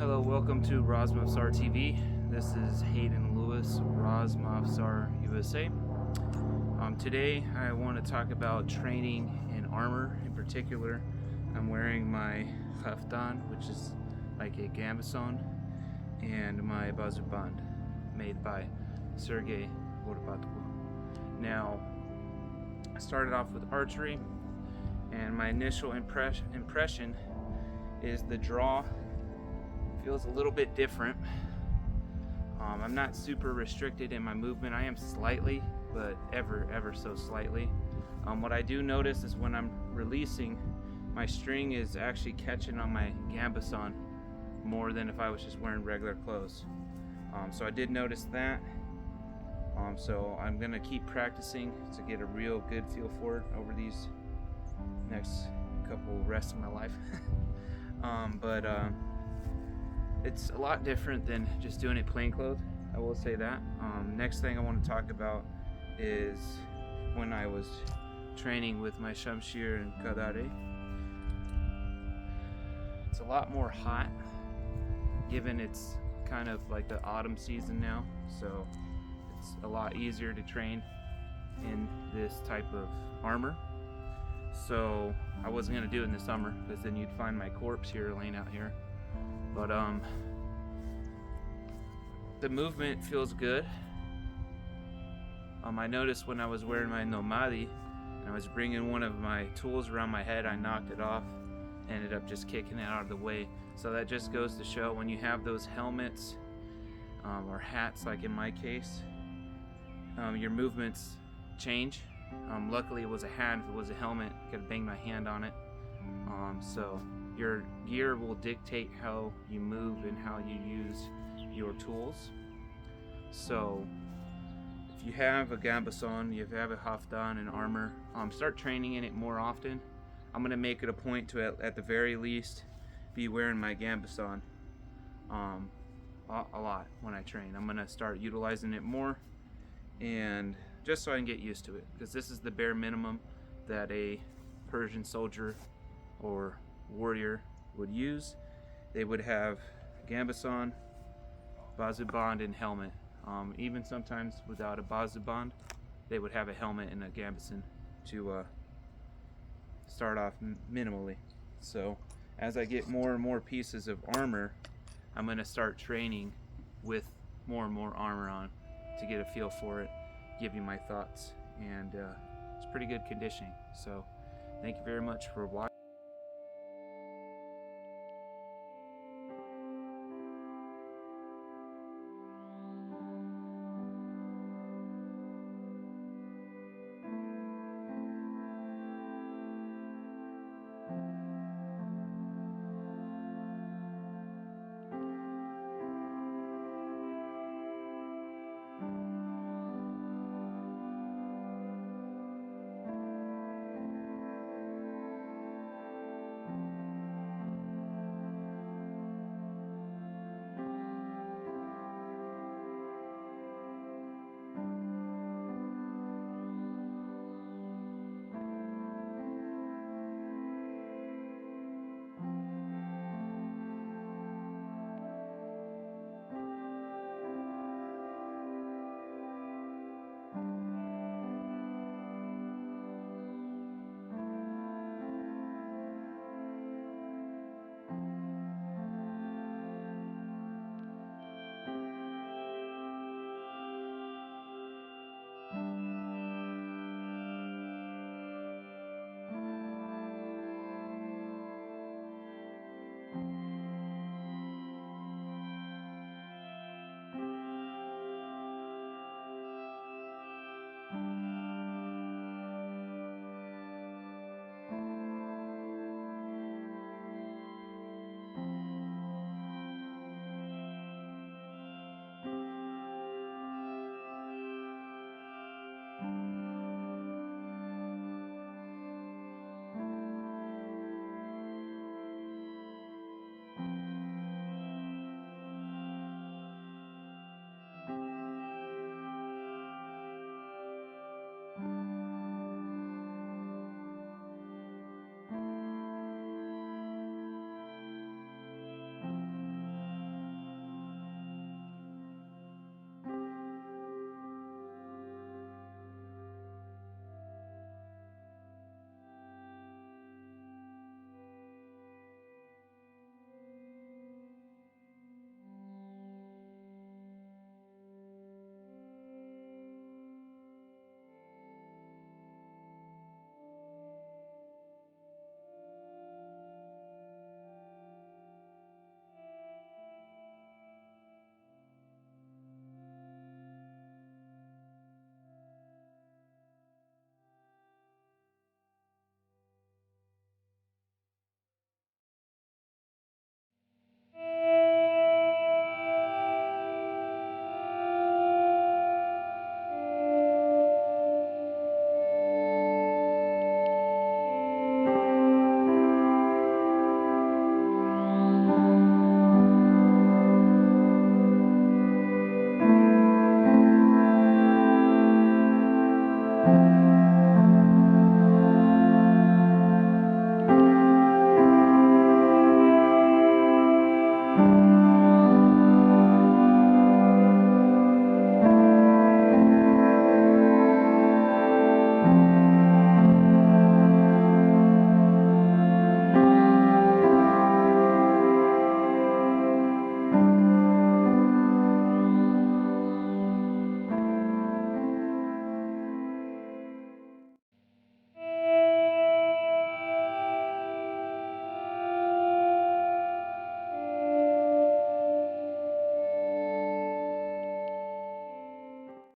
Hello, welcome to Razmafzar TV. This is Hayden Lewis, Razmafzar USA. Today I want to talk about training in armor. In particular, I'm wearing my kaftan, which is like a gambeson, and my bazuband, made by Sergey Gorbatko. Now, I started off with archery, and my initial impression is the draw feels a little bit different. I'm not super restricted in my movement. I am slightly, but ever so slightly. What I do notice is when I'm releasing, my string is actually catching on my gambeson more than if I was just wearing regular clothes. So I did notice that. So I'm gonna keep practicing to get a real good feel for it over these next couple rest of my life. It's a lot different than just doing it plain clothes, I will say that. Next thing I want to talk about is when I was training with my Shamshir and Kadare. It's a lot more hot, given it's kind of like the autumn season now, so it's a lot easier to train in this type of armor. So I wasn't going to do it in the summer, because then you'd find my corpse here laying out here. But the movement feels good. I noticed when I was wearing my nomadi and I was bringing one of my tools around my head, I knocked it off, ended up just kicking it out of the way. So that just goes to show, when you have those helmets or hats, like in my case, your movements change. Luckily it was a hat. If it was a helmet, I could have banged my hand on it. So your gear will dictate how you move and how you use your tools. So if you have a gambeson, you have a haftan and armor, start training in it more often. I'm going to make it a point to at the very least be wearing my gambeson a lot when I train. I'm going to start utilizing it more, and just so I can get used to it, because this is the bare minimum that a Persian soldier or warrior would use. They would have gambeson, bazuband, and helmet. Even sometimes without a bazuband, they would have a helmet and a gambeson to start off minimally. So as I get more and more pieces of armor, I'm going to start training with more and more armor on to get a feel for it, give you my thoughts, and it's pretty good conditioning. So thank you very much for watching.